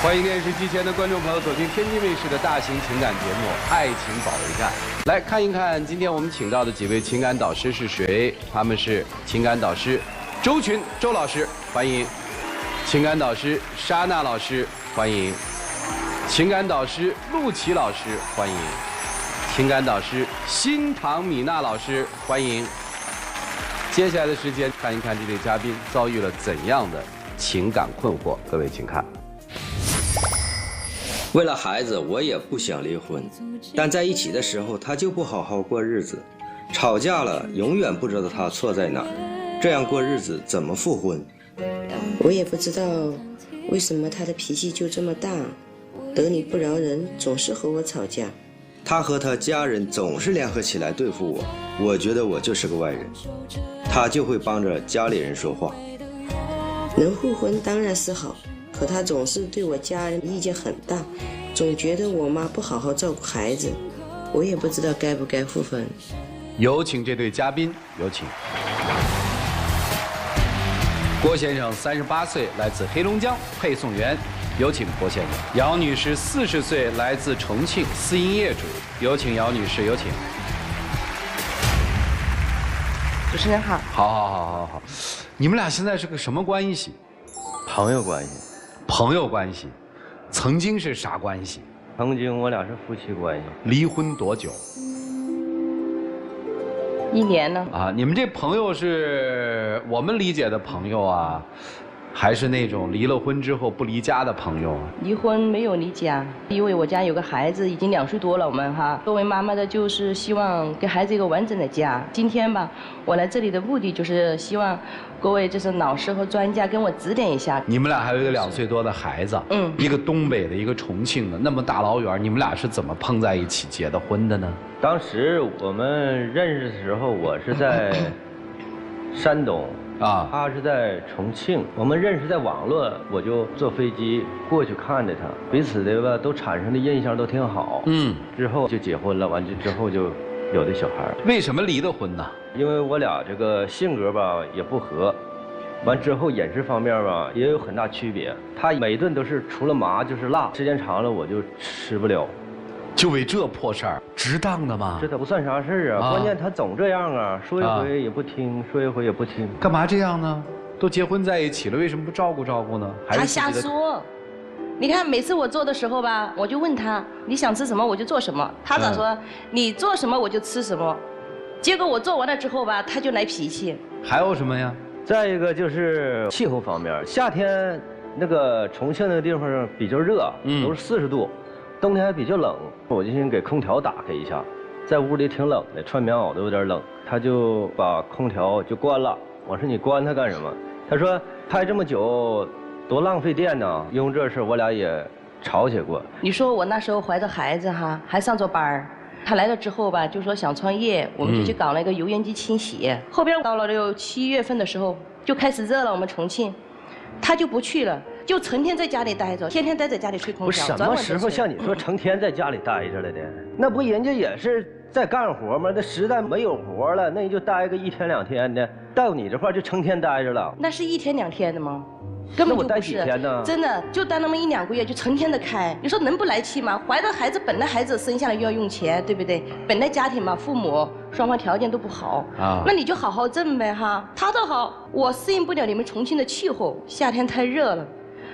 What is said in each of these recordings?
欢迎电视机前的观众朋友走进天津卫视的大型情感节目《爱情保卫战》，来看一看今天我们请到的几位情感导师是谁？他们是情感导师周群周老师，欢迎；情感导师莎娜老师，欢迎；情感导师陆琪老师，欢迎；情感导师新唐米娜老师，欢迎。接下来的时间，看一看这位嘉宾遭遇了怎样的情感困惑。各位请看。为了孩子，我也不想离婚，但在一起的时候，他就不好好过日子，吵架了，永远不知道他错在哪儿，这样过日子怎么复婚？我也不知道为什么他的脾气就这么大，得理不饶人，总是和我吵架。他和他家人总是联合起来对付我，我觉得我就是个外人，他就会帮着家里人说话。能互婚当然是好，可他总是对我家人意见很大，总觉得我妈不好好照顾孩子，我也不知道该不该复婚。有请这对嘉宾，有请。郭先生38岁，来自黑龙江，配送员，有请郭先生。姚女士40岁，来自重庆，私营业主，有请姚女士，有请。主持人好。好，你们俩现在是个什么关系？朋友关系。朋友关系，曾经是啥关系？曾经我俩是夫妻关系。离婚多久？1年呢。啊，你们这朋友是我们理解的朋友啊，还是那种离了婚之后不离家的朋友啊？离婚没有离家，因为我家有个孩子，已经2岁多了。我们哈，作为妈妈的，就是希望给孩子一个完整的家。今天吧，我来这里的目的就是希望各位就是老师和专家跟我指点一下。你们俩还有一个2岁多的孩子，一个东北的，一个重庆的，那么大老远，你们俩是怎么碰在一起结的婚的呢？当时我们认识的时候，我是在山东啊，他是在重庆。我们认识在网络，我就坐飞机过去看着他，彼此的吧都产生的印象都挺好。之后就结婚了，完之后就有的小孩。为什么离的婚呢？因为我俩这个性格吧也不合，完之后饮食方面吧也有很大区别。他每顿都是除了麻就是辣，时间长了我就吃不了。就为这破事儿，值当的吗？这他不算啥事儿啊，关键他总这样啊，说一回也不听，说一回也不听。干嘛这样呢？都结婚在一起了，为什么不照顾照顾呢？他瞎说。你看每次我做的时候吧，我就问他你想吃什么我就做什么，他咋说你做什么我就吃什么，结果我做完了之后吧，他就来脾气。还有什么呀？再一个就是气候方面，夏天那个重庆那个地方比较热，都是40度。冬天还比较冷，我就先给空调打开一下，在屋里挺冷的，穿棉袄都有点冷，他就把空调就关了。我说你关它干什么？他说开这么久多浪费电呢。因为这事我俩也吵起过。你说我那时候怀着孩子哈，还上着班儿，他来了之后吧，就说想创业，我们就去搞了一个油烟机清洗。后边到了7月份的时候就开始热了，我们重庆，他就不去了。就成天在家里待着，天天待在家里吹空调。什么时候像你说成天在家里待着了的？那不人家也是在干活吗？那实在没有活了，那你就待个1天2天的。到你这块就成天待着了。那是1天2天的吗？根本就不是。那我待几天呢？真的就待那么1、2个月，就成天的开。你说能不来气吗？怀着孩子，本来孩子生下来又要用钱，对不对？本来家庭嘛，父母双方条件都不好啊，那你就好好挣呗哈。他倒好，我适应不了你们重庆的气候，夏天太热了。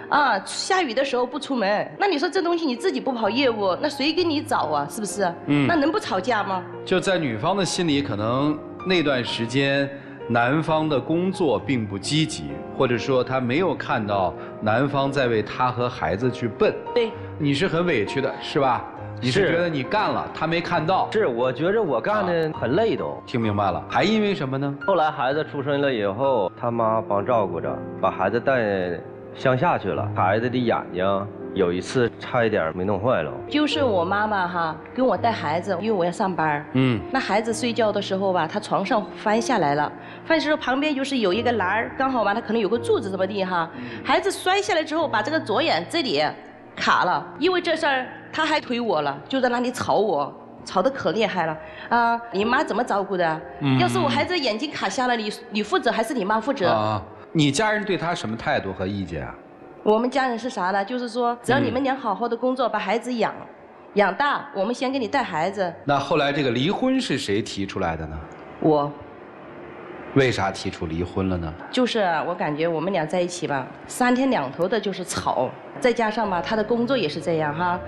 啊，下雨的时候不出门，那你说这东西你自己不跑业务，那谁给你找啊？是不是？那能不吵架吗？就在女方的心里，可能那段时间，男方的工作并不积极，或者说他没有看到男方在为他和孩子去奔。对，你是很委屈的，是吧？你是觉得你干了，他没看到。是，我觉着我干的很累都。听明白了，还因为什么呢？后来孩子出生了以后，他妈帮照顾着，把孩子带乡下去了，孩子的眼睛有一次差一点没弄坏了。就是我妈妈哈跟我带孩子，因为我要上班，那孩子睡觉的时候吧，他床上翻下来了，翻的时候旁边就是有一个栏儿，刚好吧，他可能有个柱子这么地哈，孩子摔下来之后把这个左眼这里卡了，因为这事儿他还推我了，就在那里吵我。吵得可厉害了啊！你妈怎么照顾的？要是我孩子眼睛卡瞎了，你负责还是你妈负责？你家人对他什么态度和意见啊？我们家人是啥呢？就是说，只要你们俩好好的工作，把孩子养大，我们先给你带孩子。那后来这个离婚是谁提出来的呢？我。为啥提出离婚了呢？就是我感觉我们俩在一起吧，3天2头的就是吵，再加上吧，他的工作也是这样哈，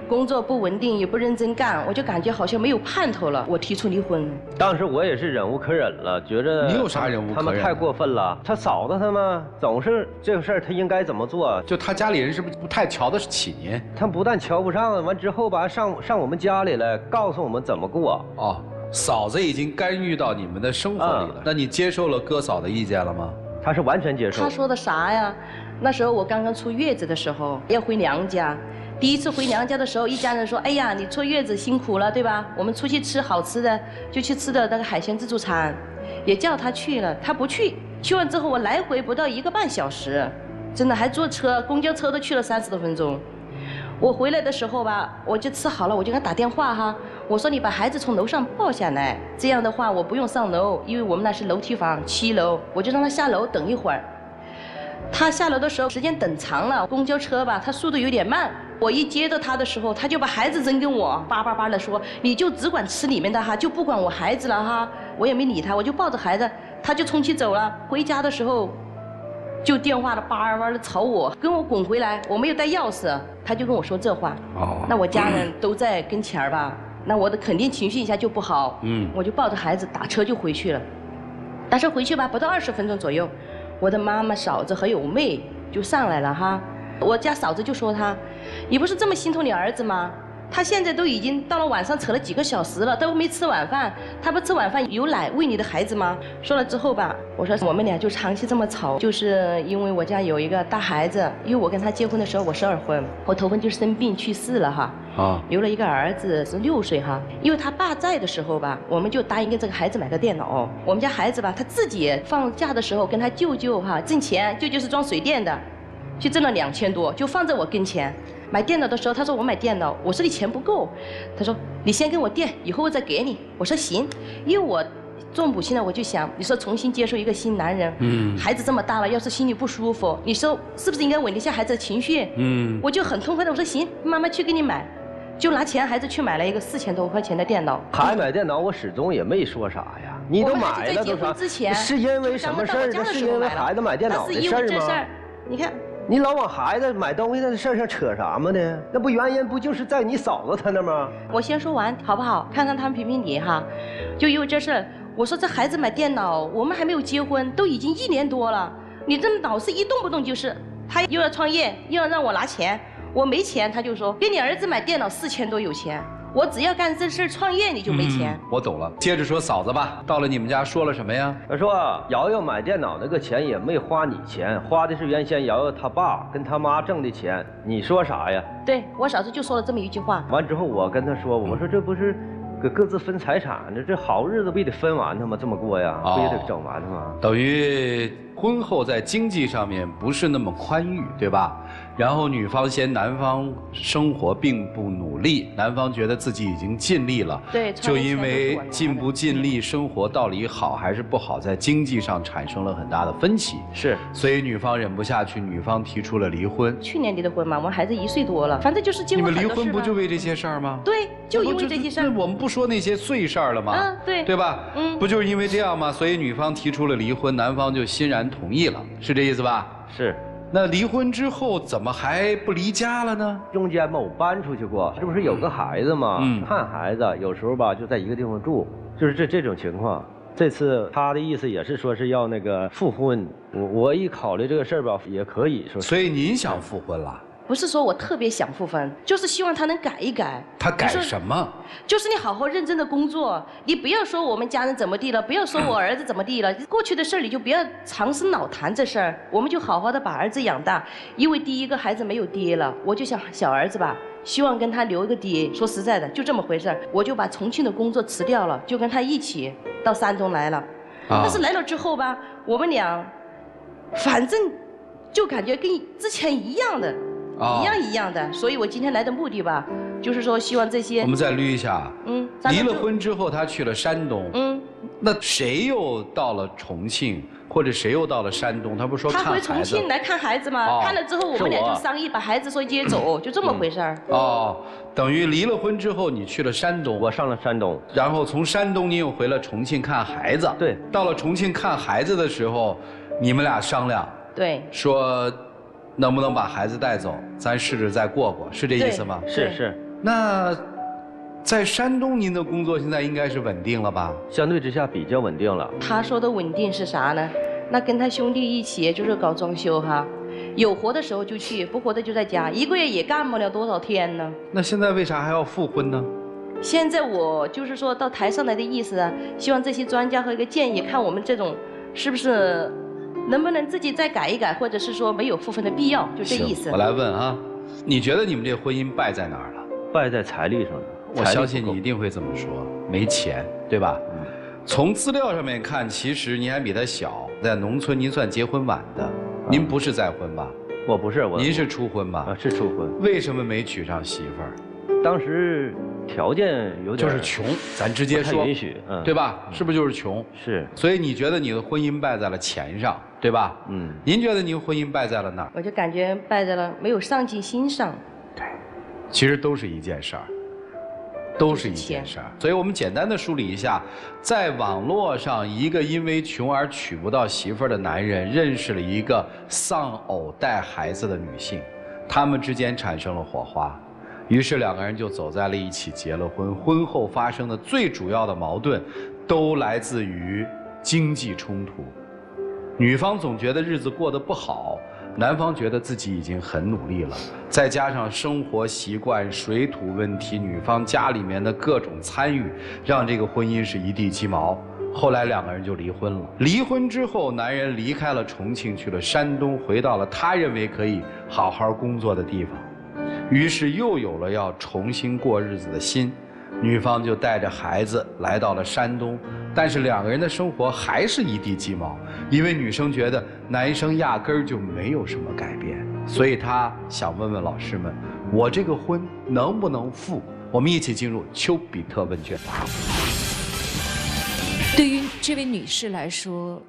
工作不稳定，也不认真干，我就感觉好像没有盼头了，我提出离婚。当时我也是忍无可忍了，觉着你有啥忍无可忍？他们太过分了，他嫂子他们总是这个事儿，他应该怎么做？就他家里人是不是不太瞧得起您？他不但瞧不上，完之后吧，上我们家里来，告诉我们怎么过。哦。嫂子已经干预到你们的生活里了，那你接受了哥嫂的意见了吗？他是完全接受。他说的啥呀？那时候我刚刚出月子的时候，要回娘家。第一次回娘家的时候，一家人说：“哎呀，你坐月子辛苦了，对吧？我们出去吃好吃的，就去吃的那个海鲜自助餐。”也叫他去了，他不去。去完之后，我来回不到1个半小时，真的还坐车，公交车都去了30多分钟。我回来的时候吧，我就吃好了，我就给他打电话哈，我说你把孩子从楼上抱下来，这样的话我不用上楼，因为我们那是楼梯房，7楼，我就让他下楼等一会儿。他下楼的时候时间等长了，公交车吧，他速度有点慢，我一接到他的时候，他就把孩子扔给我，叭叭叭的说，你就只管吃里面的哈，就不管我孩子了哈。我也没理他，我就抱着孩子，他就冲去走了。回家的时候，就电话的叭叭的吵我，跟我滚回来，我没有带钥匙，他就跟我说这话。那我家人都在跟前儿吧，那我的肯定情绪一下就不好。我就抱着孩子打车就回去了。但是回去吧，不到20分钟左右，我的妈妈、嫂子还有我妹就上来了哈。我家嫂子就说他，你不是这么心疼你儿子吗？他现在都已经到了晚上扯了几个小时了，都没吃晚饭。他不吃晚饭有奶喂你的孩子吗？说了之后吧，我说我们俩就长期这么吵，就是因为我家有一个大孩子，因为我跟他结婚的时候我是2婚，我头婚就生病去世了哈，留了一个儿子是6岁哈。因为他爸在的时候吧，我们就答应给这个孩子买个电脑。我们家孩子吧，他自己放假的时候跟他舅舅哈挣钱，舅舅是装水电的，去挣了2000多，就放在我跟前。买电脑的时候，他说我买电脑，我说你钱不够，他说你先给我垫，以后我再给你。我说行，因为我做母亲呢，我就想，你说重新接受一个新男人，孩子这么大了，要是心里不舒服，你说是不是应该稳定一下孩子的情绪？我就很痛快的我说行，妈妈去给你买，就拿钱孩子去买了一个4000多块钱的电脑。还买电脑，我始终也没说啥呀。你都买了都啥？是因为什么事儿？这是因为孩子买电脑的事儿吗？你看。你老往孩子买东西的事上扯啥嘛呢？那不原因不就是在你嫂子她那吗？我先说完好不好？看看他们评评理哈。就因为这事，我说这孩子买电脑，我们还没有结婚，都已经1年多了，你这老是一动不动就是他又要创业，又要让我拿钱，我没钱，他就说给你儿子买电脑4000多有钱。我只要干这事创业，你就没钱。我懂了，接着说嫂子吧。到了你们家说了什么呀？他说瑶瑶买电脑那个钱也没花你钱，花的是原先瑶瑶他爸跟他妈挣的钱。你说啥呀？对我嫂子就说了这么一句话。完之后我跟他说，我说这不是各自分财产呢？这好日子不也得分完它吗？这么过呀，不也得整完它吗？等于婚后在经济上面不是那么宽裕，对吧？然后女方嫌男方生活并不努力，男方觉得自己已经尽力了，对，就因为尽不尽力，生活到底好还是不好，在经济上产生了很大的分歧。是，所以女方忍不下去，女方提出了离婚。去年离的婚嘛，我们孩子1岁多了，反正就是经过很多事。你们离婚不就为这些事儿吗？对，就因为这些事儿。我们不说那些碎事儿了吗？对，对吧？不就是因为这样吗？所以女方提出了离婚，男方就欣然同意了，是这意思吧？是。那离婚之后怎么还不离家了呢？中间嘛，我搬出去过，这不是有个孩子吗？看孩子，有时候吧就在一个地方住，就是这种情况。这次他的意思也是说是要那个复婚，我一考虑这个事儿吧，也可以说。所以您想复婚了？不是说我特别想复婚，就是希望他能改一改。他改什么？就是你好好认真的工作，你不要说我们家人怎么地了，不要说我儿子怎么地了，过去的事儿你就不要长时老谈这事儿，我们就好好的把儿子养大。因为第一个孩子没有爹了，我就想小儿子吧，希望跟他留一个爹。说实在的，就这么回事儿，我就把重庆的工作辞掉了，就跟他一起到山东来了。但是来了之后吧，我们俩反正就感觉跟之前一样的。一样的，所以我今天来的目的吧，就是说希望这些。我们再捋一下。离了婚之后，他去了山东。那谁又到了重庆，或者谁又到了山东？他不是说看孩子？他回重庆来看孩子吗？看了之后，我们俩就商议把孩子说接走，就这么回事儿。哦，等于离了婚之后，你去了山东，我上了山东，然后从山东你又回了重庆看孩子。对，到了重庆看孩子的时候，你们俩商量，对，说能不能把孩子带走，咱试着再过过，是这意思吗？是。那在山东，您的工作现在应该是稳定了吧？相对之下比较稳定了。他说的稳定是啥呢？那跟他兄弟一起就是搞装修哈，有活的时候就去，不活的就在家，一个月也干不了多少天呢。那现在为啥还要复婚呢？现在我就是说到台上来的意思啊，希望这些专家和一个建议，看我们这种是不是能不能自己再改一改，或者是说没有复婚的必要，就这意思。我来问啊，你觉得你们这婚姻败在哪儿了？败在财力上了。我相信你一定会这么说，没钱，对吧？从资料上面看，其实您还比他小，在农村您算结婚晚的，您不是再婚吧？我不是，您是初婚吧？是初婚。为什么没娶上媳妇儿？当时条件有点就是穷，咱直接说，不太允许，对吧？是不是就是穷？是。所以你觉得你的婚姻败在了钱上，对吧？您觉得您婚姻败在了哪儿？我就感觉败在了没有上进心上。对，其实都是一件事儿。都是一件事儿，所以我们简单的梳理一下，在网络上，一个因为穷而娶不到媳妇儿的男人认识了一个丧偶带孩子的女性，他们之间产生了火花，于是两个人就走在了一起，结了婚。婚后发生的最主要的矛盾，都来自于经济冲突。女方总觉得日子过得不好，男方觉得自己已经很努力了，再加上生活习惯、水土问题，女方家里面的各种参与，让这个婚姻是一地鸡毛。后来两个人就离婚了。离婚之后，男人离开了重庆，去了山东，回到了他认为可以好好工作的地方，于是又有了要重新过日子的心。女方就带着孩子来到了山东，但是两个人的生活还是一地鸡毛，因为女生觉得男生压根儿就没有什么改变，所以她想问问老师们，我这个婚能不能复？我们一起进入丘比特问卷。对于这位女士来说，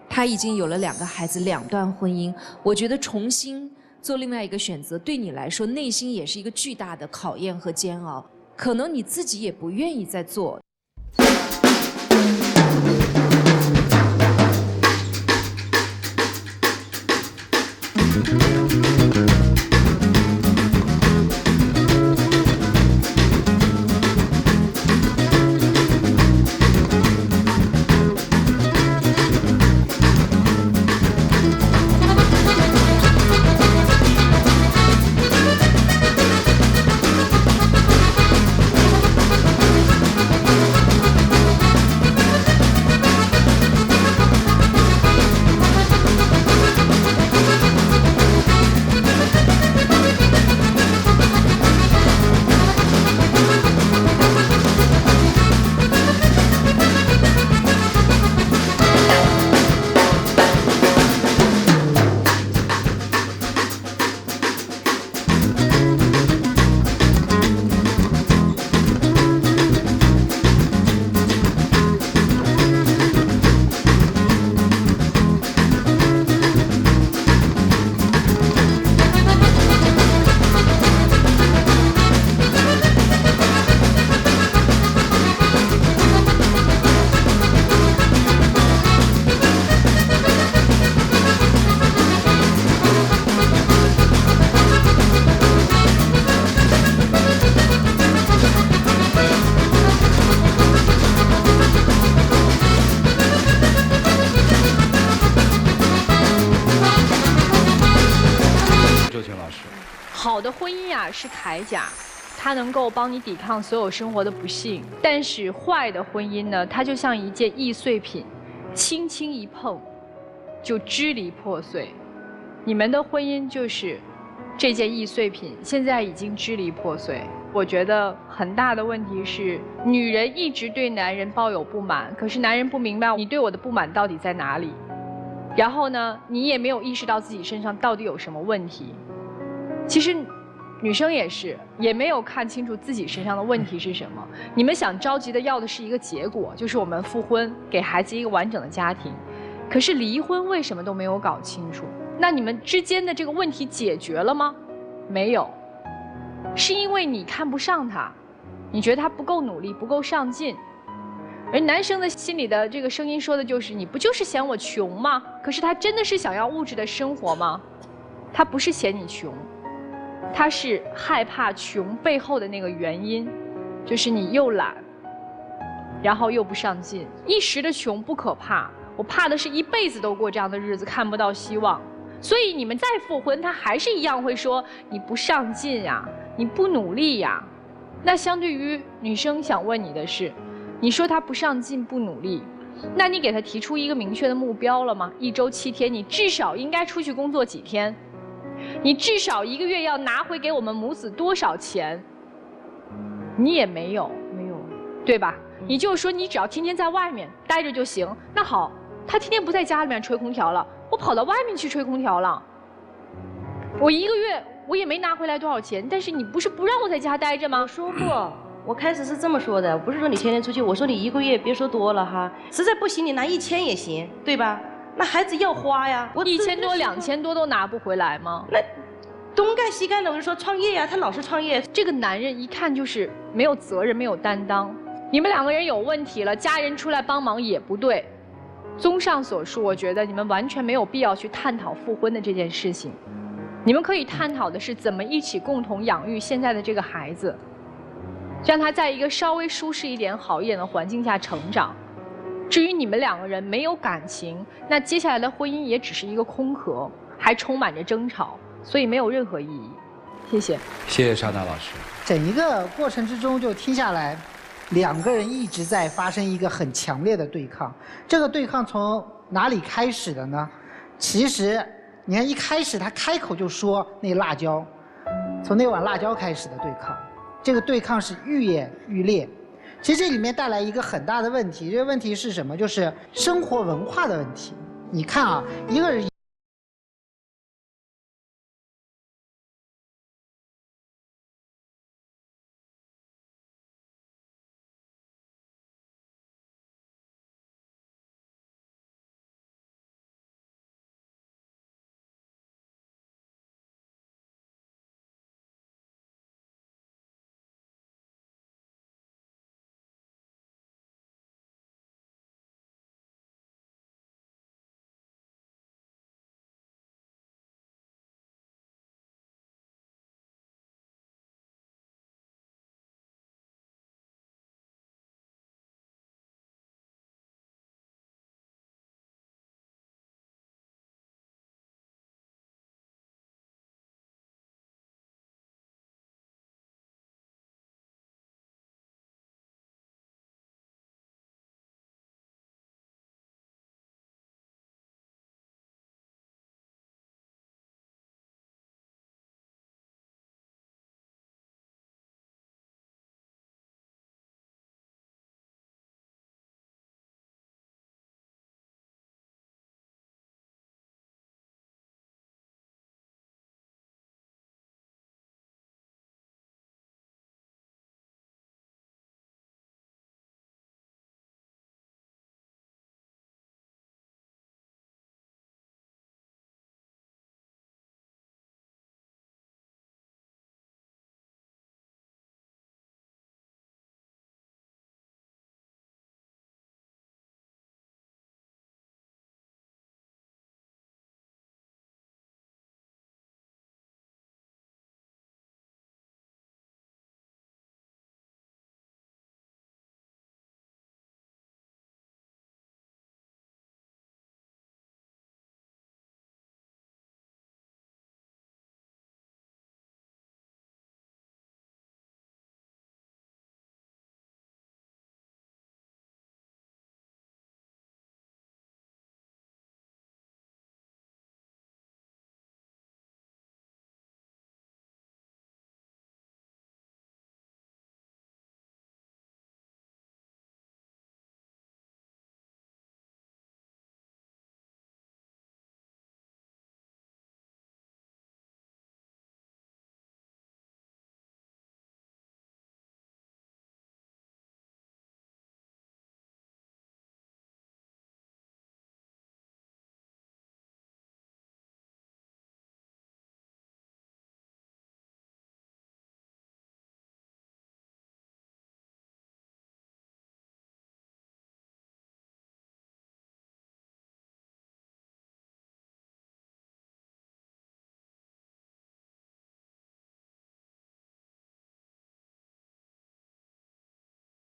她已经有了2个孩子，2段婚姻，我觉得重新做另外一个选择，对你来说内心也是一个巨大的考验和煎熬。可能你自己也不愿意再做。好的婚姻呀是铠甲，它能够帮你抵抗所有生活的不幸。但是坏的婚姻呢，它就像一件易碎品，轻轻一碰就支离破碎。你们的婚姻就是这件易碎品，现在已经支离破碎。我觉得很大的问题是，女人一直对男人抱有不满，可是男人不明白你对我的不满到底在哪里，然后呢，你也没有意识到自己身上到底有什么问题。其实女生也是，也没有看清楚自己身上的问题是什么。你们想着急的要的是一个结果，就是我们复婚，给孩子一个完整的家庭。可是离婚为什么都没有搞清楚？那你们之间的这个问题解决了吗？没有，是因为你看不上他，你觉得他不够努力，不够上进。而男生的心里的这个声音说的就是，你不就是嫌我穷吗？可是他真的是想要物质的生活吗？他不是嫌你穷。他是害怕穷背后的那个原因，就是你又懒，然后又不上进。一时的穷不可怕，我怕的是一辈子都过这样的日子，看不到希望。所以你们再复婚，他还是一样会说你不上进呀，你不努力呀。那相对于女生想问你的是，你说他不上进不努力，那你给他提出一个明确的目标了吗？1周7天，你至少应该出去工作几天？你至少1个月要拿回给我们母子多少钱？你也没有，对吧？你就是说你只要天天在外面待着就行。那好，他天天不在家里面吹空调了，我跑到外面去吹空调了。我1个月我也没拿回来多少钱，但是你不是不让我在家待着吗？我说过，我开始是这么说的，不是说你天天出去，我说你1个月别说多了哈，实在不行你拿1000也行，对吧？那孩子要花呀，我1000多、2000多都拿不回来吗？那东干西干的，我就说创业呀，他老是创业。这个男人一看就是没有责任、没有担当。你们2个人有问题了，家人出来帮忙也不对。综上所述，我觉得你们完全没有必要去探讨复婚的这件事情。你们可以探讨的是怎么一起共同养育现在的这个孩子，让他在一个稍微舒适一点、好一点的环境下成长。至于你们2个人没有感情，那接下来的婚姻也只是一个空壳，还充满着争吵，所以没有任何意义。谢谢。谢谢沙达老师。整一个过程之中就听下来，2个人一直在发生一个很强烈的对抗。这个对抗从哪里开始的呢？其实你看一开始他开口就说那辣椒，从那碗辣椒开始的对抗，这个对抗是愈演愈烈。其实这里面带来一个很大的问题，这个问题是什么？就是生活文化的问题。你看啊，一个人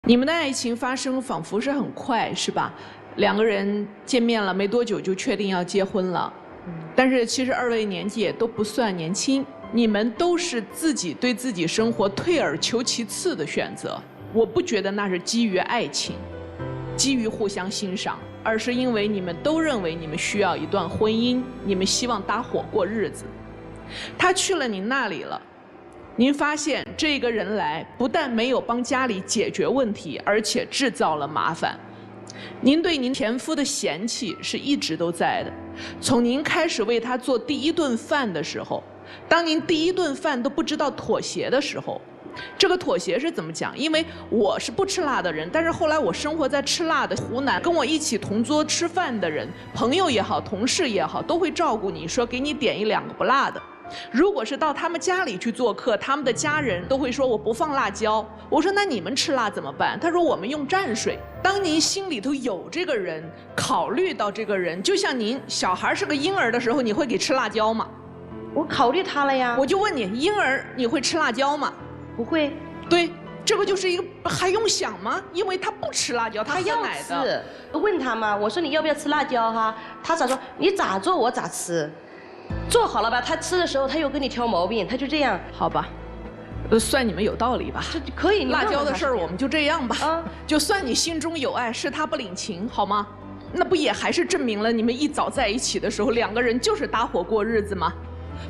你们的爱情发生仿佛是很快，是吧？两个人见面了没多久就确定要结婚了，但是其实二位年纪也都不算年轻，你们都是自己对自己生活退而求其次的选择。我不觉得那是基于爱情，基于互相欣赏，而是因为你们都认为你们需要一段婚姻，你们希望搭伙过日子。他去了你那里了。您发现这个人来，不但没有帮家里解决问题，而且制造了麻烦。您对您前夫的嫌弃是一直都在的，从您开始为他做第一顿饭的时候，当您第一顿饭都不知道妥协的时候，这个妥协是怎么讲？因为我是不吃辣的人，但是后来我生活在吃辣的湖南，跟我一起同桌吃饭的人，朋友也好，同事也好，都会照顾你，说给你点1、2个不辣的。如果是到他们家里去做客，他们的家人都会说我不放辣椒。我说那你们吃辣怎么办？他说我们用蘸水。当您心里头有这个人，考虑到这个人，就像您小孩是个婴儿的时候，你会给吃辣椒吗？我考虑他了呀。我就问你，婴儿你会吃辣椒吗？不会。对，这不就是一个还用想吗？因为他不吃辣椒，他喝奶的。问他嘛，我说你要不要吃辣椒哈？他咋说？你咋做我咋吃。做好了吧，他吃的时候他又跟你挑毛病，他就这样。好吧，算你们有道理吧。这可以。辣椒的事儿我们就这样吧。啊，就算你心中有爱，是他不领情，好吗？那不也还是证明了你们一早在一起的时候，两个人就是搭伙过日子吗？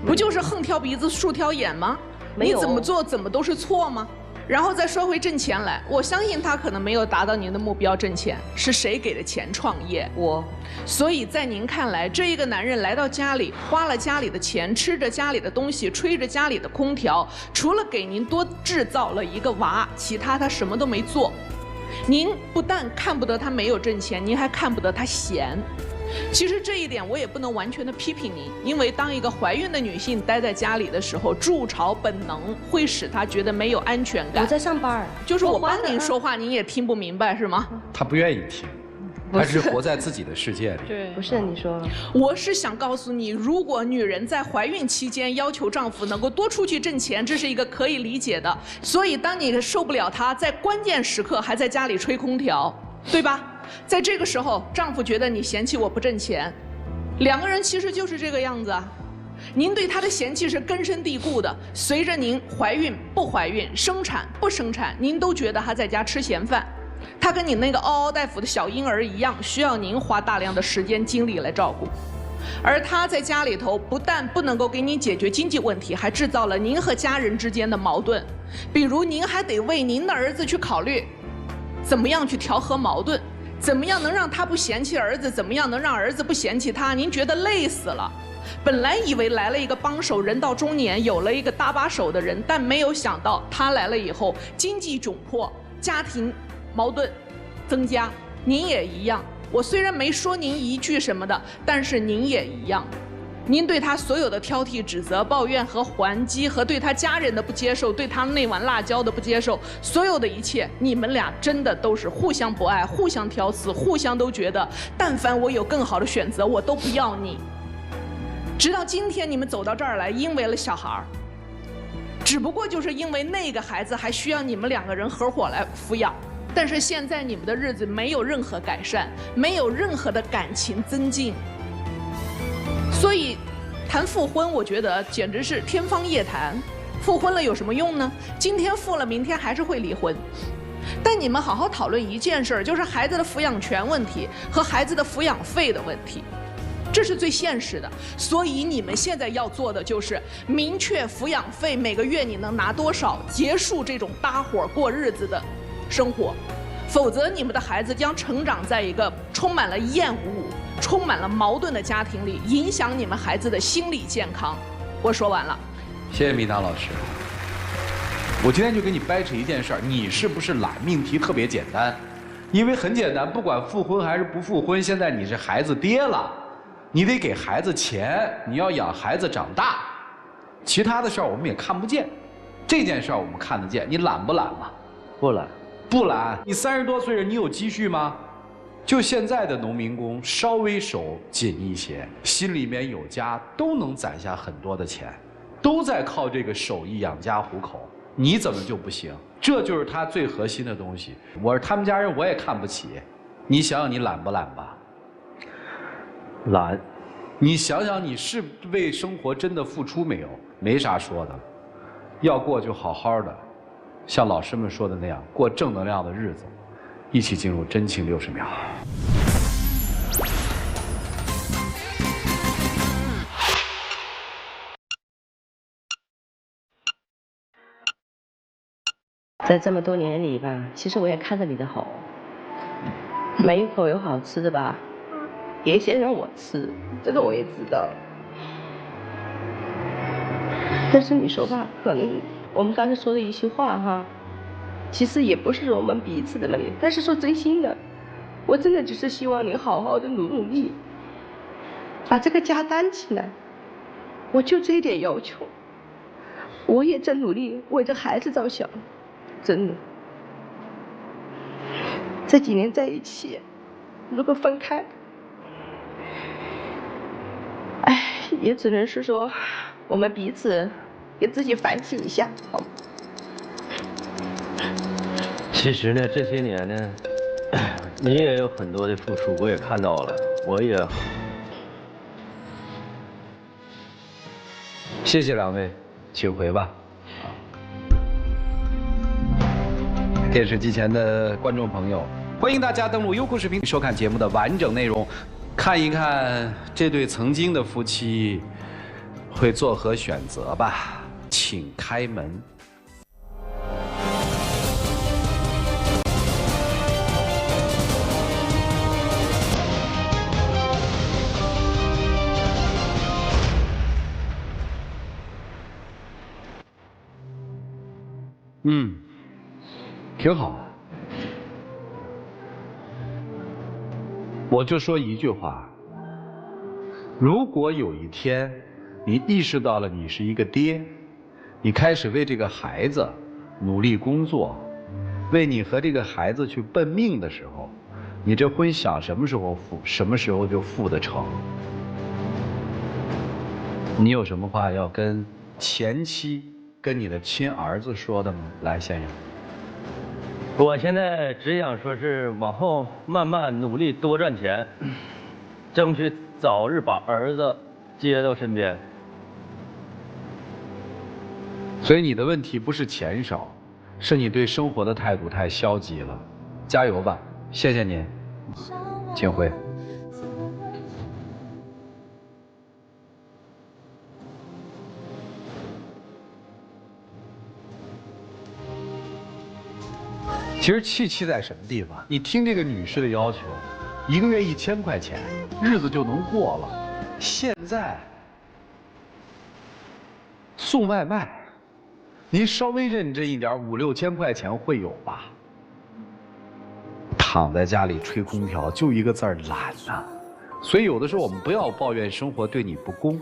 不就是横挑鼻子竖挑眼吗？你怎么做怎么都是错吗？然后再说回挣钱来，我相信他可能没有达到您的目标挣钱，是谁给的钱创业？我。所以在您看来，这一个男人来到家里，花了家里的钱，吃着家里的东西，吹着家里的空调，除了给您多制造了一个娃，其他他什么都没做。您不但看不得他没有挣钱，您还看不得他闲。其实这一点我也不能完全的批评您，因为当一个怀孕的女性待在家里的时候，筑巢本能会使她觉得没有安全感。我在上班，就是我帮您说话，您也听不明白是吗？她不愿意听，她是活在自己的世界里。对，不是你说。我是想告诉你，如果女人在怀孕期间要求丈夫能够多出去挣钱，这是一个可以理解的。所以当你受不了他在关键时刻还在家里吹空调，对吧？在这个时候，丈夫觉得你嫌弃我不挣钱，两个人其实就是这个样子啊。您对他的嫌弃是根深蒂固的，随着您怀孕不怀孕、生产不生产，您都觉得他在家吃闲饭。他跟你那个嗷嗷待哺的小婴儿一样，需要您花大量的时间精力来照顾。而他在家里头不但不能够给你解决经济问题，还制造了您和家人之间的矛盾。比如您还得为您的儿子去考虑，怎么样去调和矛盾。怎么样能让他不嫌弃儿子？怎么样能让儿子不嫌弃他？您觉得累死了。本来以为来了一个帮手，人到中年有了一个搭把手的人，但没有想到他来了以后，经济窘迫，家庭矛盾增加。您也一样，我虽然没说您一句什么的，但是您也一样。您对他所有的挑剔、指责、抱怨和还击，和对他家人的不接受，对他那碗辣椒的不接受，所有的一切，你们俩真的都是互相不爱、互相挑刺、互相都觉得，但凡我有更好的选择，我都不要你。直到今天，你们走到这儿来，因为了小孩儿，只不过就是因为那个孩子还需要你们两个人合伙来抚养。但是现在你们的日子没有任何改善，没有任何的感情增进。所以，谈复婚，我觉得简直是天方夜谭。复婚了有什么用呢？今天复了，明天还是会离婚。但你们好好讨论一件事儿，就是孩子的抚养权问题和孩子的抚养费的问题，这是最现实的。所以你们现在要做的就是明确抚养费每个月你能拿多少，结束这种搭伙过日子的生活。否则你们的孩子将成长在一个充满了厌恶、充满了矛盾的家庭里，影响你们孩子的心理健康。我说完了。谢谢蜜糖老师。我今天就给你掰扯一件事儿，你是不是懒？命题特别简单，因为很简单，不管复婚还是不复婚，现在你是孩子爹了，你得给孩子钱，你要养孩子长大，其他的事儿我们也看不见，这件事儿我们看得见。你懒不懒嘛？不懒。不懒，你30多岁了，你有积蓄吗？就现在的农民工，稍微手紧一些，心里面有家，都能攒下很多的钱，都在靠这个手艺养家糊口。你怎么就不行？这就是他最核心的东西。我是他们家人，我也看不起。你想想，你懒不懒吧？懒。你想想，你是为生活真的付出没有？没啥说的。要过就好好的，像老师们说的那样，过正能量的日子。一起进入真情60秒。在这么多年里吧，其实我也看着你的好，每一口有好吃的吧，也先让我吃，这个我也知道。但是你说吧，可能我们刚才说的一句话哈，其实也不是我们彼此的问题，但是说真心的，我真的只是希望你好好的努力，把这个家担起来，我就这一点要求。我也在努力为这孩子着想。真的，这几年在一起，如果分开，哎，也只能是说，我们彼此给自己反省一下，好吗？其实呢，这些年呢，你也有很多的付出，我也看到了，我也。谢谢两位，请回吧。电视机前的观众朋友，欢迎大家登录优酷视频收看节目的完整内容，看一看这对曾经的夫妻会作何选择吧。请开门。挺好。我就说一句话，如果有一天你意识到了你是一个爹，你开始为这个孩子努力工作，为你和这个孩子去奔命的时候，你这婚想什么时候付，什么时候就付得成。你有什么话要跟前妻、跟你的亲儿子说的吗？来，先生。我现在只想说是往后慢慢努力多赚钱，争取早日把儿子接到身边。所以你的问题不是钱少，是你对生活的态度太消极了。加油吧，谢谢您，请回。其实气在什么地方？你听这个女士的要求，1个月1000块钱，日子就能过了。现在送外卖，您稍微认真一点，5、6千块钱会有吧？躺在家里吹空调，就一个字儿懒呐。所以有的时候我们不要抱怨生活对你不公，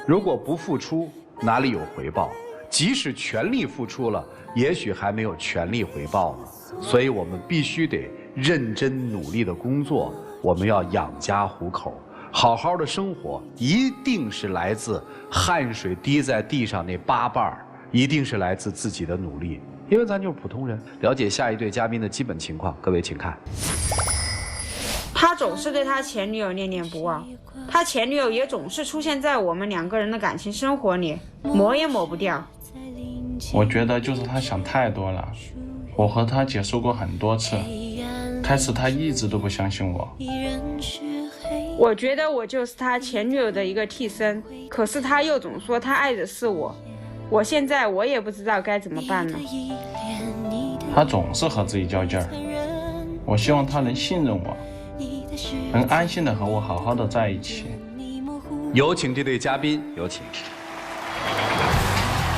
如果不付出，哪里有回报？即使全力付出了，也许还没有全力回报呢。所以我们必须得认真努力的工作，我们要养家糊口，好好的生活，一定是来自汗水滴在地上那8瓣，一定是来自自己的努力，因为咱就是普通人。了解下一对嘉宾的基本情况，各位请看。他总是对他前女友念念不忘，他前女友也总是出现在我们2个人的感情生活里，抹也抹不掉。我觉得就是他想太多了，我和他解释过很多次，开始他一直都不相信我。我觉得我就是他前女友的一个替身，可是他又总说他爱的是我，我现在我也不知道该怎么办了。他总是和自己较劲儿，我希望他能信任我，能安心的和我好好的在一起。有请这对嘉宾，有请。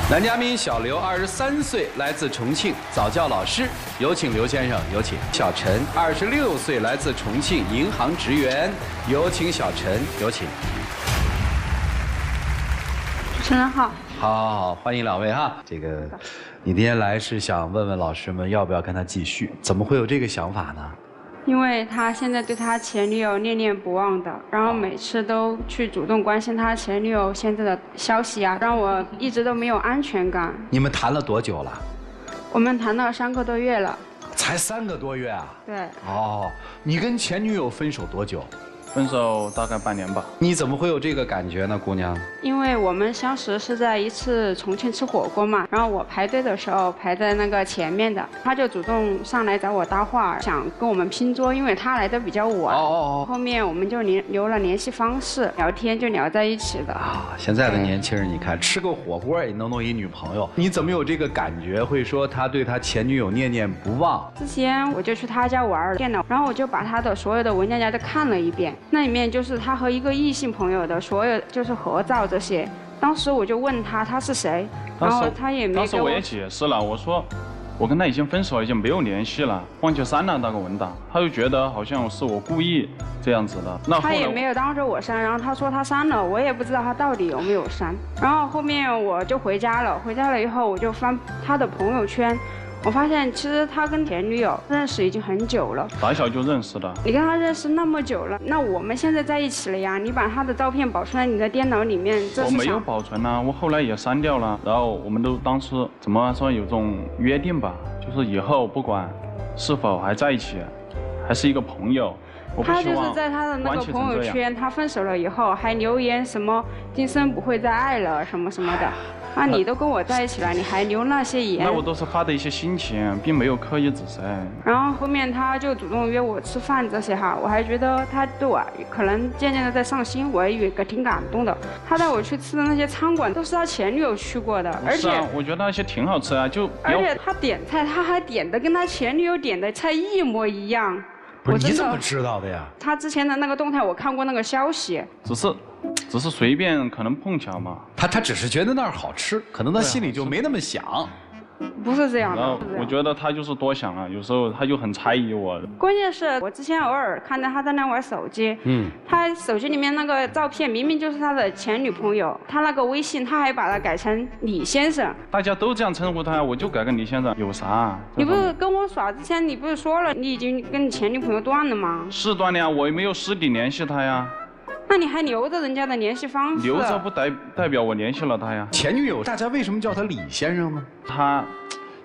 男嘉宾小刘，23岁，来自重庆，早教老师。有请刘先生，有请。小陈，26岁，来自重庆，银行职员。有请小陈，有请。主持人好。好，欢迎2位哈。这个，你今天来是想问问老师们要不要跟他继续？怎么会有这个想法呢？因为他现在对他前女友念念不忘的，然后每次都去主动关心他前女友现在的消息啊，让我一直都没有安全感。你们谈了多久了？我们谈了3个多月了。才3个多月啊？对。哦，你跟前女友分手多久？分手大概半年吧。你怎么会有这个感觉呢，姑娘？因为我们相识是在一次重庆吃火锅嘛，然后我排队的时候排在那个前面的，他就主动上来找我搭话，想跟我们拼桌，因为他来的比较晚。后面我们就留了联系方式，聊天就聊在一起的。现在的年轻人，你看吃个火锅也能弄一女朋友，你怎么有这个感觉？会说他对他前女友念念不忘？之前我就去他家玩电脑，然后我就把他的所有的文件夹都看了一遍。那里面就是他和一个异性朋友的所有就是合照这些，当时我就问他是谁，然后他也没给我。当时我也解释了，我说我跟他已经分手了，已经没有联系了，忘记删了那个文档，他就觉得好像是我故意这样子的。那他也没有当着我删，然后他说他删了，我也不知道他到底有没有删。然后后面我就回家了，回家了以后我就翻他的朋友圈。我发现其实他跟前女友认识已经很久了，打小就认识的。你跟他认识那么久了，那我们现在在一起了呀，你把他的照片保存在你的电脑里面，这是我没有保存啊，我后来也删掉了。然后我们都当时怎么说有种约定吧，就是以后不管是否还在一起，还是一个朋友。他就是在他的那个朋友圈，他分手了以后还留言什么今生不会再爱了什么什么的。啊，你都跟我在一起了，你还留那些言？那我都是发的一些心情，并没有刻意指谁。然后后面他就主动约我吃饭这些哈，我还觉得他对我可能渐渐的在上心，我也挺感动的。他带我去吃的那些餐馆都是他前女友去过的，而且我觉得那些挺好吃啊，而且他点菜他还点的跟他前女友点的菜一模一样。不是你怎么知道的呀？他之前的那个动态我看过那个消息，只是随便可能碰巧嘛。他只是觉得那儿好吃，可能他心里就没那么想。不是这样的。然后我觉得他就是多想了，有时候他就很猜疑我。关键是我之前偶尔看到他在那玩手机，他手机里面那个照片明明就是他的前女朋友，他那个微信他还把它改成李先生。大家都这样称呼他，我就改个李先生，有啥？你不是跟我耍之前，你不是说了你已经跟你前女朋友断了吗？是断了呀，我也没有实地联系他呀。那你还留着人家的联系方式？留着不代表我联系了他呀。前女友，大家为什么叫他李先生呢？他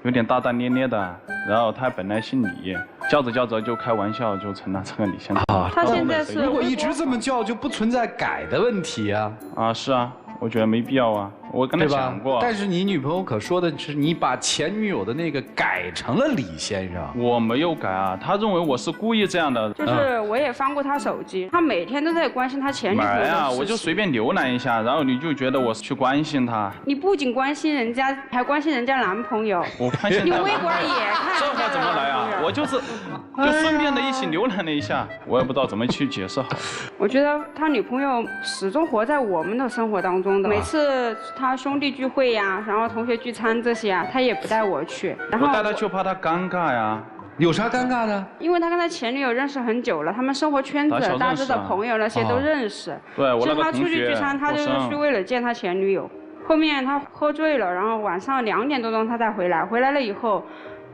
有点大大咧咧的，然后他本来姓李，叫着就开玩笑，就成了这个李先生。他现在是如果一直这么叫，就不存在改的问题啊。是啊，我觉得没必要啊。我跟他讲过，但是你女朋友可说的是你把前女友的那个改成了李先生。我没有改啊，他认为我是故意这样的。就是我也翻过他手机，他每天都在关心他前女朋友的事情。我就随便浏览一下，然后你就觉得我是去关心他。你不仅关心人家，还关心人家男朋友。我关心你微博也看。这话怎么来啊？我就顺便的一起浏览了一下，我也不知道怎么去解释好。我觉得他女朋友始终活在我们的生活当中的，每次他兄弟聚会呀，然后同学聚餐这些啊，他也不带我去。然后我带他去怕他尴尬呀。有啥尴尬的？因为他跟他前女友认识很久了，他们生活圈子、大致的朋友那些都认识。对，我那个同学。他出去聚餐，他就是去为了见他前女友。后面他喝醉了，然后晚上2点多钟他才回来。回来了以后，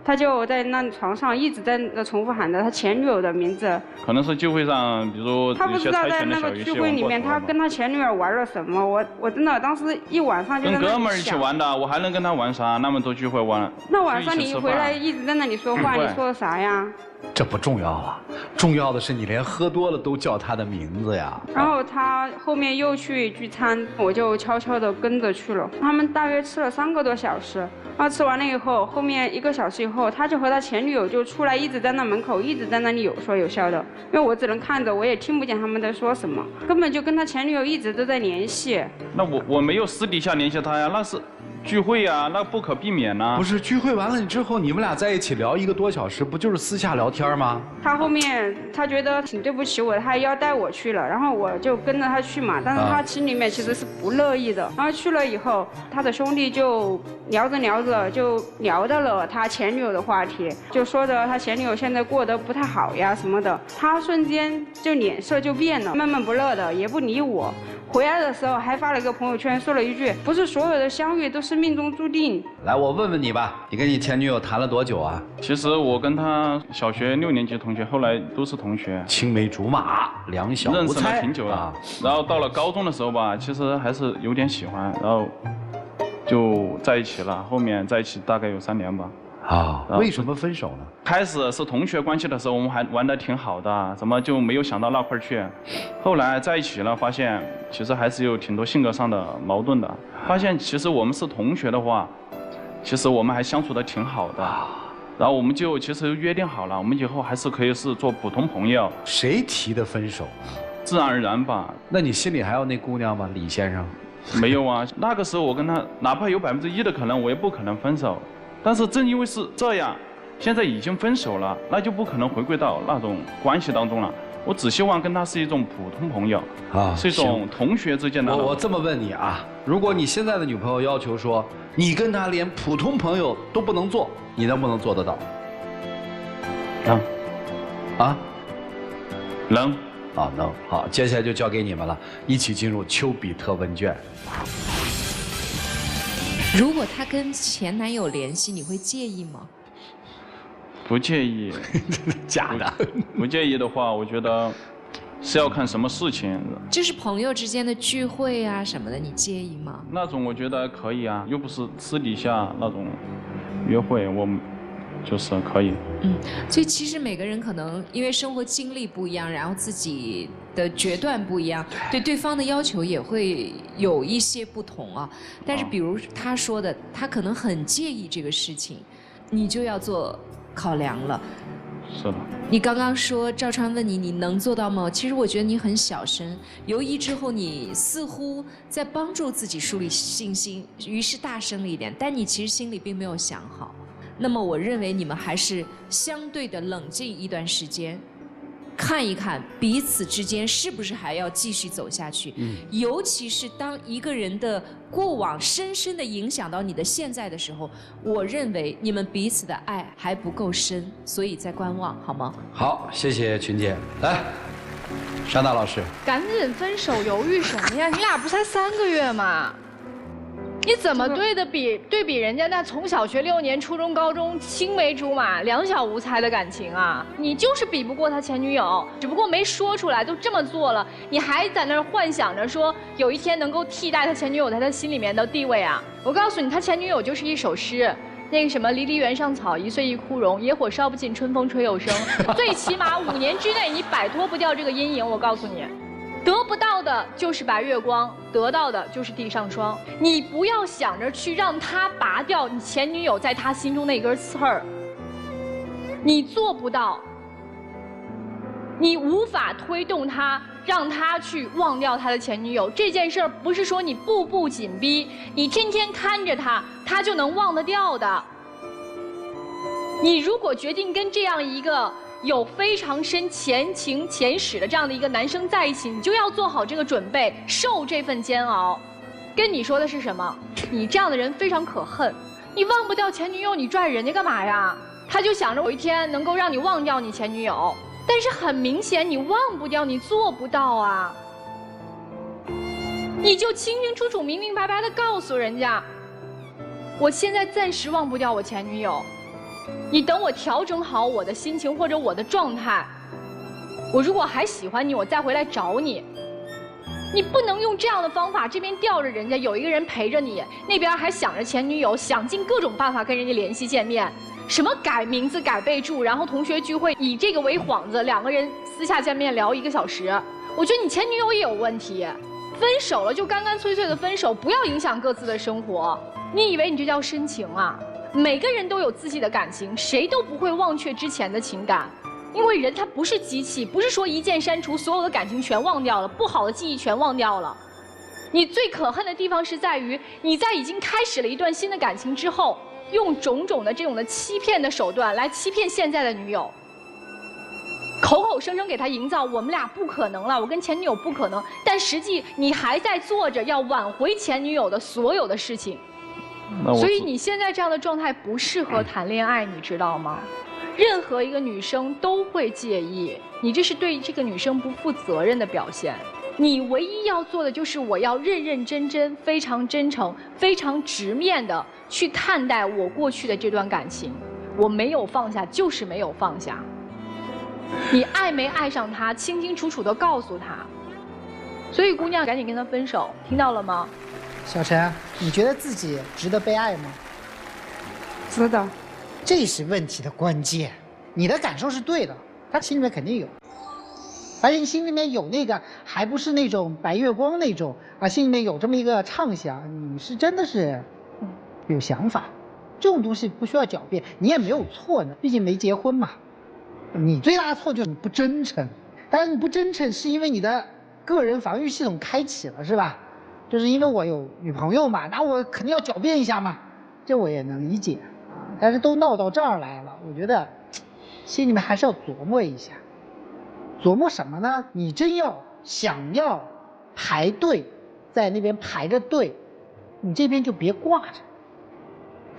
他就在那床上一直在那重复喊着他前女友的名字。可能是聚会上，比如他不知道在那个聚会里面他跟他前女友玩了什么。我真的当时一晚上就在那跟哥们儿一起玩的，我还能跟他玩啥？那么多聚会玩。那晚上你一回来一直在那里说话，你说的啥呀？这不重要了，重要的是你连喝多了都叫他的名字呀。然后他后面又去聚餐，我就悄悄地跟着去了。他们大约吃了3个多小时，然后吃完了以后，后面1个小时以后，他就和他前女友就出来，一直在那门口，一直在那里有说有笑的。因为我只能看着，我也听不见他们在说什么，根本就跟他前女友一直都在联系。那我没有私底下联系他呀，那是聚会呀，那不可避免呐。不是聚会完了之后，你们俩在一起聊1个多小时，不就是私下聊天吗？他后面他觉得挺对不起我的，他要带我去了，然后我就跟着他去嘛。但是他心里面其实是不乐意的。然后去了以后，他的兄弟就聊着聊着就聊到了他前女友的话题，就说着他前女友现在过得不太好呀什么的。他瞬间就脸色就变了，闷闷不乐的，也不理我。回来的时候还发了一个朋友圈，说了一句：“不是所有的相遇都是命中注定。”来，我问问你吧，你跟你前女友谈了多久啊？其实我跟她小学6年级同学，后来都是同学，青梅竹马，两小无猜，认识了挺久了。然后到了高中的时候吧，其实还是有点喜欢，然后就在一起了。后面在一起大概有3年吧。为什么分手呢？开始是同学关系的时候，我们还玩得挺好的，怎么就没有想到那块儿去？后来在一起了，发现其实还是有挺多性格上的矛盾的。发现其实我们是同学的话，其实我们还相处得挺好的。然后我们就其实约定好了，我们以后还是可以是做普通朋友。谁提的分手？自然而然吧。那你心里还有那姑娘吗，李先生？没有啊，那个时候我跟她，哪怕有1%的可能，我也不可能分手。但是正因为是这样，现在已经分手了，那就不可能回归到那种关系当中了。我只希望跟他是一种普通朋友，是一种同学之间的。我这么问你啊，如果你现在的女朋友要求说你跟她连普通朋友都不能做，你能不能做得到？能。能。好，接下来就交给你们了，一起进入丘比特问卷。如果她跟前男友联系，你会介意吗？不介意。假的。不介意的话，我觉得是要看什么事情。就是朋友之间的聚会啊什么的，你介意吗？那种我觉得可以啊，又不是私底下那种约会，我就是可以。所以其实每个人可能因为生活经历不一样，然后自己的决断不一样，对对方的要求也会有一些不同啊。但是比如他说的，他可能很介意这个事情，你就要做考量了。是的。你刚刚说赵川问你能做到吗？其实我觉得你很小声，犹豫之后你似乎在帮助自己树立信心，于是大声了一点，但你其实心里并没有想好。那么我认为你们还是相对的冷静一段时间，看一看彼此之间是不是还要继续走下去。尤其是当一个人的过往深深的影响到你的现在的时候，我认为你们彼此的爱还不够深，所以再观望，好吗？好，谢谢群姐。来，山大老师。赶紧分手，犹豫什么呀？你俩不才3个月吗？你怎么对比人家那从小学6年、初中、高中青梅竹马、两小无猜的感情啊？你就是比不过他前女友，只不过没说出来，都这么做了，你还在那儿幻想着说有一天能够替代他前女友在他心里面的地位啊？我告诉你，他前女友就是一首诗，那个什么“离离原上草，一岁一枯荣，野火烧不尽，春风吹又生”。最起码5年之内你摆脱不掉这个阴影，我告诉你。得不到的就是白月光，得到的就是地上霜。你不要想着去让他拔掉你前女友在他心中那根刺儿，你做不到，你无法推动他，让他去忘掉他的前女友。这件事儿不是说你步步紧逼，你天天看着他，他就能忘得掉的。你如果决定跟这样一个有非常深前情前史的这样的一个男生在一起，你就要做好这个准备，受这份煎熬。跟你说的是什么？你这样的人非常可恨，你忘不掉前女友，你拽人家干嘛呀？他就想着有一天能够让你忘掉你前女友，但是很明显你忘不掉，你做不到啊。你就清清楚楚、明明白白的告诉人家，我现在暂时忘不掉我前女友。你等我调整好我的心情或者我的状态，我如果还喜欢你，我再回来找你。你不能用这样的方法，这边吊着人家，有一个人陪着你，那边还想着前女友，想尽各种办法跟人家联系见面，什么改名字、改备注，然后同学聚会以这个为幌子，2个人私下见面聊1个小时。我觉得你前女友也有问题，分手了就干干脆脆的分手，不要影响各自的生活。你以为你这叫深情啊？每个人都有自己的感情，谁都不会忘却之前的情感，因为人他不是机器，不是说一键删除，所有的感情全忘掉了，不好的记忆全忘掉了。你最可恨的地方是在于，你在已经开始了一段新的感情之后，用种种的这种的欺骗的手段来欺骗现在的女友，口口声声给她营造我们俩不可能了，我跟前女友不可能，但实际你还在做着要挽回前女友的所有的事情。所以你现在这样的状态不适合谈恋爱，你知道吗？任何一个女生都会介意，你这是对这个女生不负责任的表现。你唯一要做的就是我要认认真真、非常真诚、非常直面的去看待我过去的这段感情。我没有放下，就是没有放下。你爱没爱上他，清清楚楚地告诉他。所以姑娘赶紧跟他分手，听到了吗？小陈，你觉得自己值得被爱吗？知道。这是问题的关键。你的感受是对的，他心里面肯定有。而且你心里面有那个，还不是那种白月光那种啊，心里面有这么一个畅想，你是真的是有想法。这种东西不需要狡辩，你也没有错呢，毕竟没结婚嘛。你最大的错就是你不真诚，当然你不真诚是因为你的个人防御系统开启了，是吧？就是因为我有女朋友嘛，那我肯定要狡辩一下嘛，这我也能理解啊。但是都闹到这儿来了，我觉得心里面还是要琢磨一下。琢磨什么呢？你真要想要排队，在那边排着队，你这边就别挂着。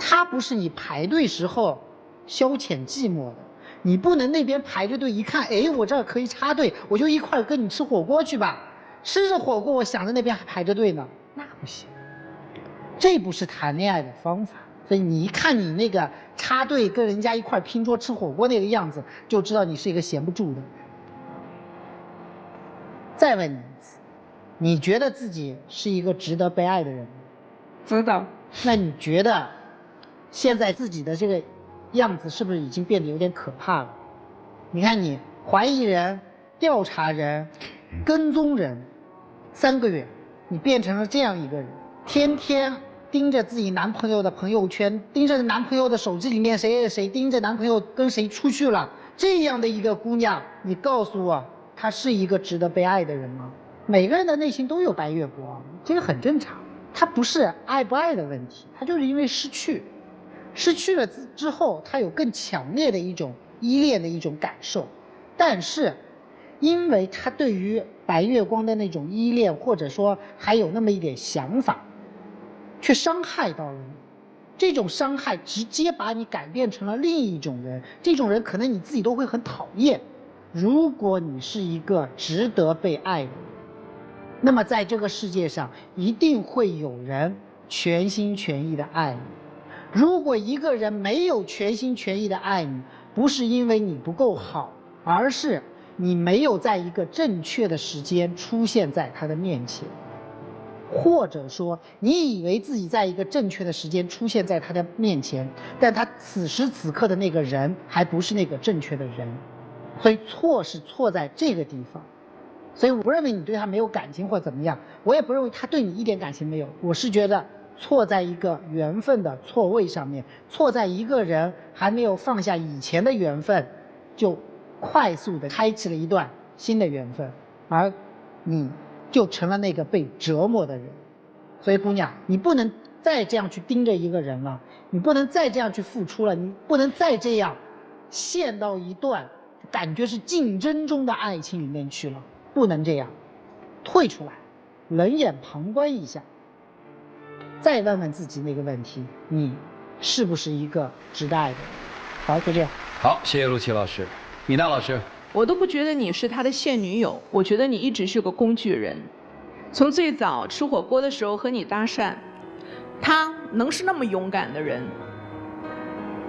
他不是你排队时候消遣寂寞的，你不能那边排着队一看，哎，我这儿可以插队，我就一块跟你吃火锅去吧。吃着火锅，我想着那边还排着队呢，那不行。这不是谈恋爱的方法。所以你一看你那个插队跟人家一块拼桌吃火锅那个样子，就知道你是一个闲不住的。再问你一次，你觉得自己是一个值得被爱的人吗？知道。那你觉得现在自己的这个样子是不是已经变得有点可怕了？你看你怀疑人、调查人、跟踪人，3个月，你变成了这样一个人，天天盯着自己男朋友的朋友圈，盯着男朋友的手机里面谁，盯着男朋友跟谁出去了，这样的一个姑娘，你告诉我，她是一个值得被爱的人吗？每个人的内心都有白月光，这个很正常。他不是爱不爱的问题，他就是因为失去了之后，他有更强烈的一种依恋的一种感受，但是因为他对于白月光的那种依恋，或者说还有那么一点想法，却伤害到了你。这种伤害直接把你改变成了另一种人，这种人可能你自己都会很讨厌。如果你是一个值得被爱的人，那么在这个世界上一定会有人全心全意的爱你。如果一个人没有全心全意的爱你，不是因为你不够好，而是你没有在一个正确的时间出现在他的面前，或者说你以为自己在一个正确的时间出现在他的面前，但他此时此刻的那个人还不是那个正确的人，所以错是错在这个地方。所以我不认为你对他没有感情或怎么样，我也不认为他对你一点感情没有，我是觉得错在一个缘分的错位上面，错在一个人还没有放下以前的缘分，就快速的开启了一段新的缘分，而你就成了那个被折磨的人。所以姑娘，你不能再这样去盯着一个人了，你不能再这样去付出了，你不能再这样陷到一段感觉是竞争中的爱情里面去了，不能这样，退出来，冷眼旁观一下，再问问自己那个问题，你是不是一个值得爱的人？好，就这样。好，谢谢陆琪老师。米娜老师，我都不觉得你是他的现女友，我觉得你一直是个工具人。从最早吃火锅的时候和你搭讪，他能是那么勇敢的人，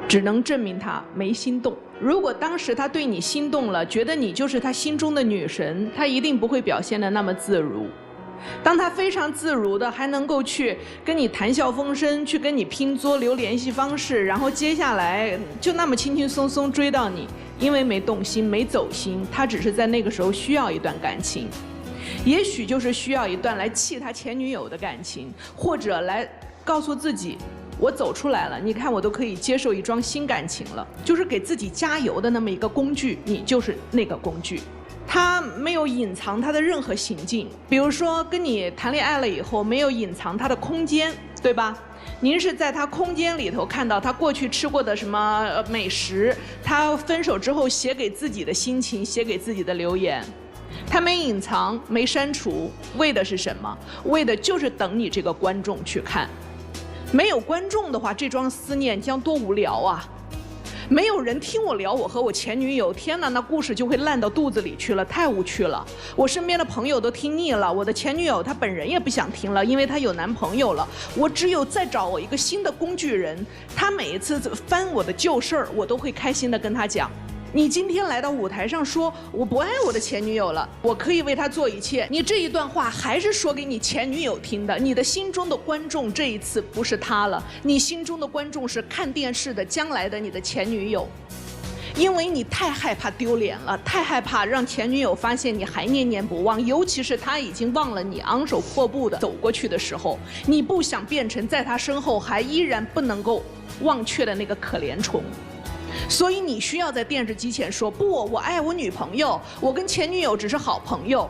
只能证明他没心动。如果当时他对你心动了，觉得你就是他心中的女神，他一定不会表现得那么自如。当他非常自如的还能够去跟你谈笑风生，去跟你拼桌留联系方式，然后接下来就那么轻轻松松追到你，因为没动心没走心，他只是在那个时候需要一段感情，也许就是需要一段来气他前女友的感情，或者来告诉自己我走出来了，你看我都可以接受一桩新感情了，就是给自己加油的那么一个工具，你就是那个工具。他没有隐藏他的任何行径，比如说跟你谈恋爱了以后没有隐藏他的空间，对吧？您是在他空间里头看到他过去吃过的什么美食，他分手之后写给自己的心情，写给自己的留言，他没隐藏没删除，为的是什么？为的就是等你这个观众去看。没有观众的话，这桩思念将多无聊啊！没有人听我聊我和我前女友，天哪，那故事就会烂到肚子里去了，太无趣了。我身边的朋友都听腻了，我的前女友她本人也不想听了，因为她有男朋友了。我只有再找我一个新的工具人，她每一次翻我的旧事儿，我都会开心的跟她讲。你今天来到舞台上说我不爱我的前女友了，我可以为她做一切，你这一段话还是说给你前女友听的，你的心中的观众这一次不是她了，你心中的观众是看电视的将来的你的前女友。因为你太害怕丢脸了，太害怕让前女友发现你还念念不忘，尤其是她已经忘了你昂首阔步的走过去的时候，你不想变成在她身后还依然不能够忘却的那个可怜虫。所以你需要在电视机前说不，我爱我女朋友，我跟前女友只是好朋友。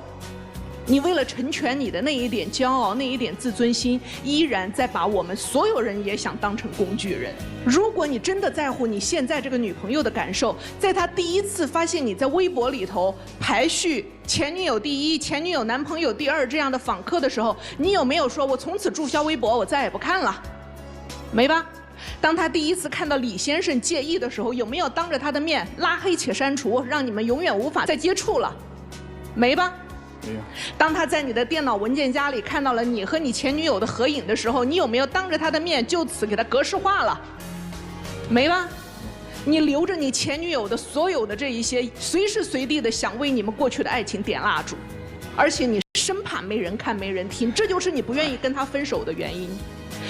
你为了成全你的那一点骄傲，那一点自尊心，依然在把我们所有人也想当成工具人。如果你真的在乎你现在这个女朋友的感受，在她第一次发现你在微博里头排序前女友第一、前女友男朋友第二这样的访客的时候，你有没有说我从此注销微博，我再也不看了？没吧？当他第一次看到李先生介意的时候，有没有当着他的面拉黑且删除，让你们永远无法再接触了？没吧？没有。当他在你的电脑文件夹里看到了你和你前女友的合影的时候，你有没有当着他的面就此给他格式化了？没吧？你留着你前女友的所有的这一些，随时随地的想为你们过去的爱情点蜡烛，而且你生怕没人看没人听，这就是你不愿意跟他分手的原因。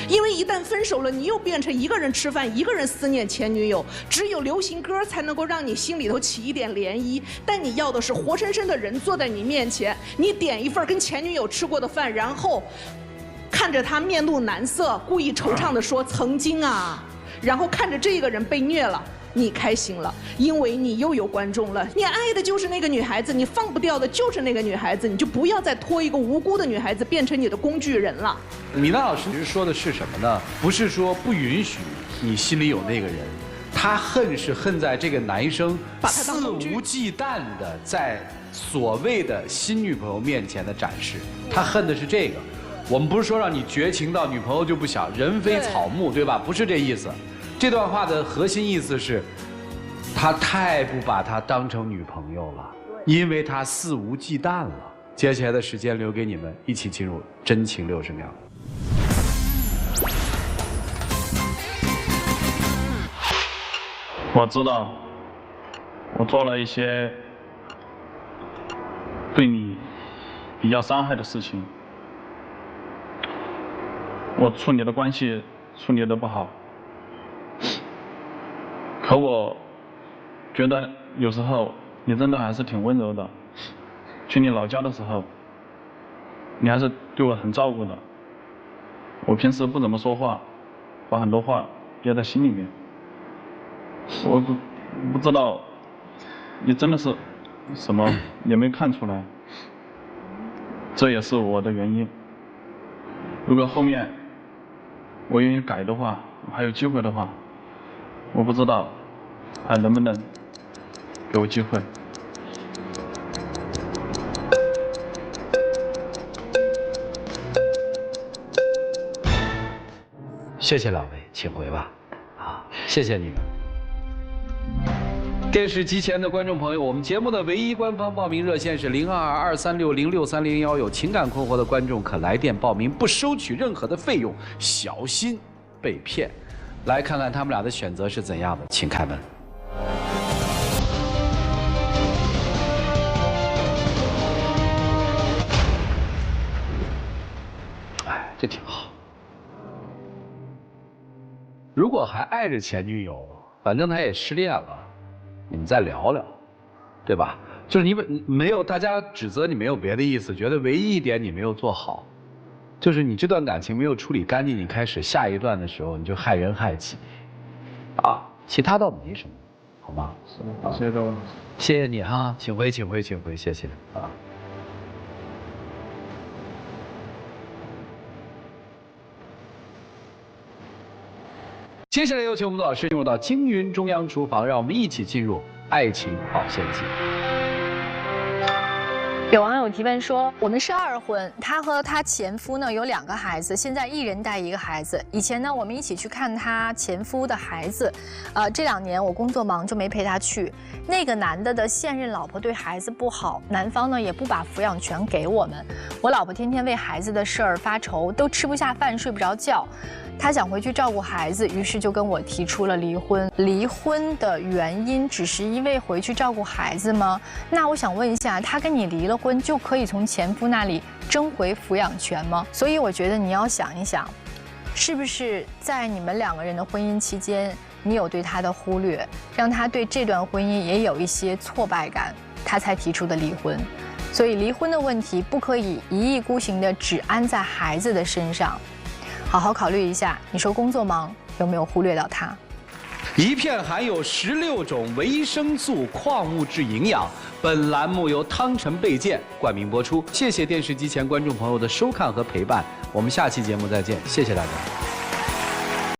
因为一旦分手了，你又变成一个人吃饭，一个人思念前女友。只有流行歌才能够让你心里头起一点涟漪，但你要的是活生生的人坐在你面前，你点一份跟前女友吃过的饭，然后看着他面露难色，故意惆怅地说曾经啊，然后看着这个人被虐了，你开心了，因为你又有观众了。你爱的就是那个女孩子，你放不掉的就是那个女孩子，你就不要再拖一个无辜的女孩子变成你的工具人了。米娜老师说的是什么呢？不是说不允许你心里有那个人，他恨是恨在这个男生肆无忌惮的在所谓的新女朋友面前的展示，他恨的是这个。我们不是说让你绝情到女朋友就不想，人非草木，对吧？不是这意思。这段话的核心意思是，他太不把她当成女朋友了，因为他肆无忌惮了。接下来的时间留给你们，一起进入真情60秒。我知道，我做了一些对你比较伤害的事情，我处理的关系处理的不好。可我觉得有时候你真的还是挺温柔的。去你老家的时候，你还是对我很照顾的。我平时不怎么说话，把很多话憋在心里面。我不知道你真的是什么也没看出来，这也是我的原因。如果后面我愿意改的话，还有机会的话，我不知道还能不能给我机会。谢谢两位，请回吧。啊，谢谢你们。电视机前的观众朋友，我们节目的唯一官方报名热线是022236063010，有情感困惑的观众可来电报名，不收取任何的费用，小心被骗。来看看他们俩的选择是怎样的，请开门。哎，这挺好。如果还爱着前女友，反正他也失恋了，你们再聊聊，对吧？就是你没有，大家指责你没有别的意思，觉得唯一一点你没有做好，就是你这段感情没有处理干净，你开始下一段的时候你就害人害己，啊，其他倒没什么，好吗？是，谢谢各位，谢谢你哈，请回，请回，请回，谢谢啊。接下来有请我们的老师进入到京云中央厨房，让我们一起进入爱情保鲜剂。有网友提问说，我们是2婚，她和她前夫呢有2个孩子，现在1人带1个孩子。以前呢我们一起去看她前夫的孩子，这2年我工作忙就没陪她去。那个男的现任老婆对孩子不好，男方呢也不把抚养权给我们。我老婆天天为孩子的事儿发愁，都吃不下饭，睡不着觉。她想回去照顾孩子，于是就跟我提出了离婚。离婚的原因只是因为回去照顾孩子吗？那我想问一下，她跟你离了婚就可以从前夫那里争回抚养权吗？所以我觉得你要想一想，是不是在你们2个人的婚姻期间，你有对他的忽略，让他对这段婚姻也有一些挫败感，他才提出的离婚。所以离婚的问题不可以一意孤行的只安在孩子的身上，好好考虑一下，你说工作忙有没有忽略到他？一片含有16种维生素、矿物质营养。本栏目由汤臣倍健冠名播出，谢谢电视机前观众朋友的收看和陪伴，我们下期节目再见，谢谢大家。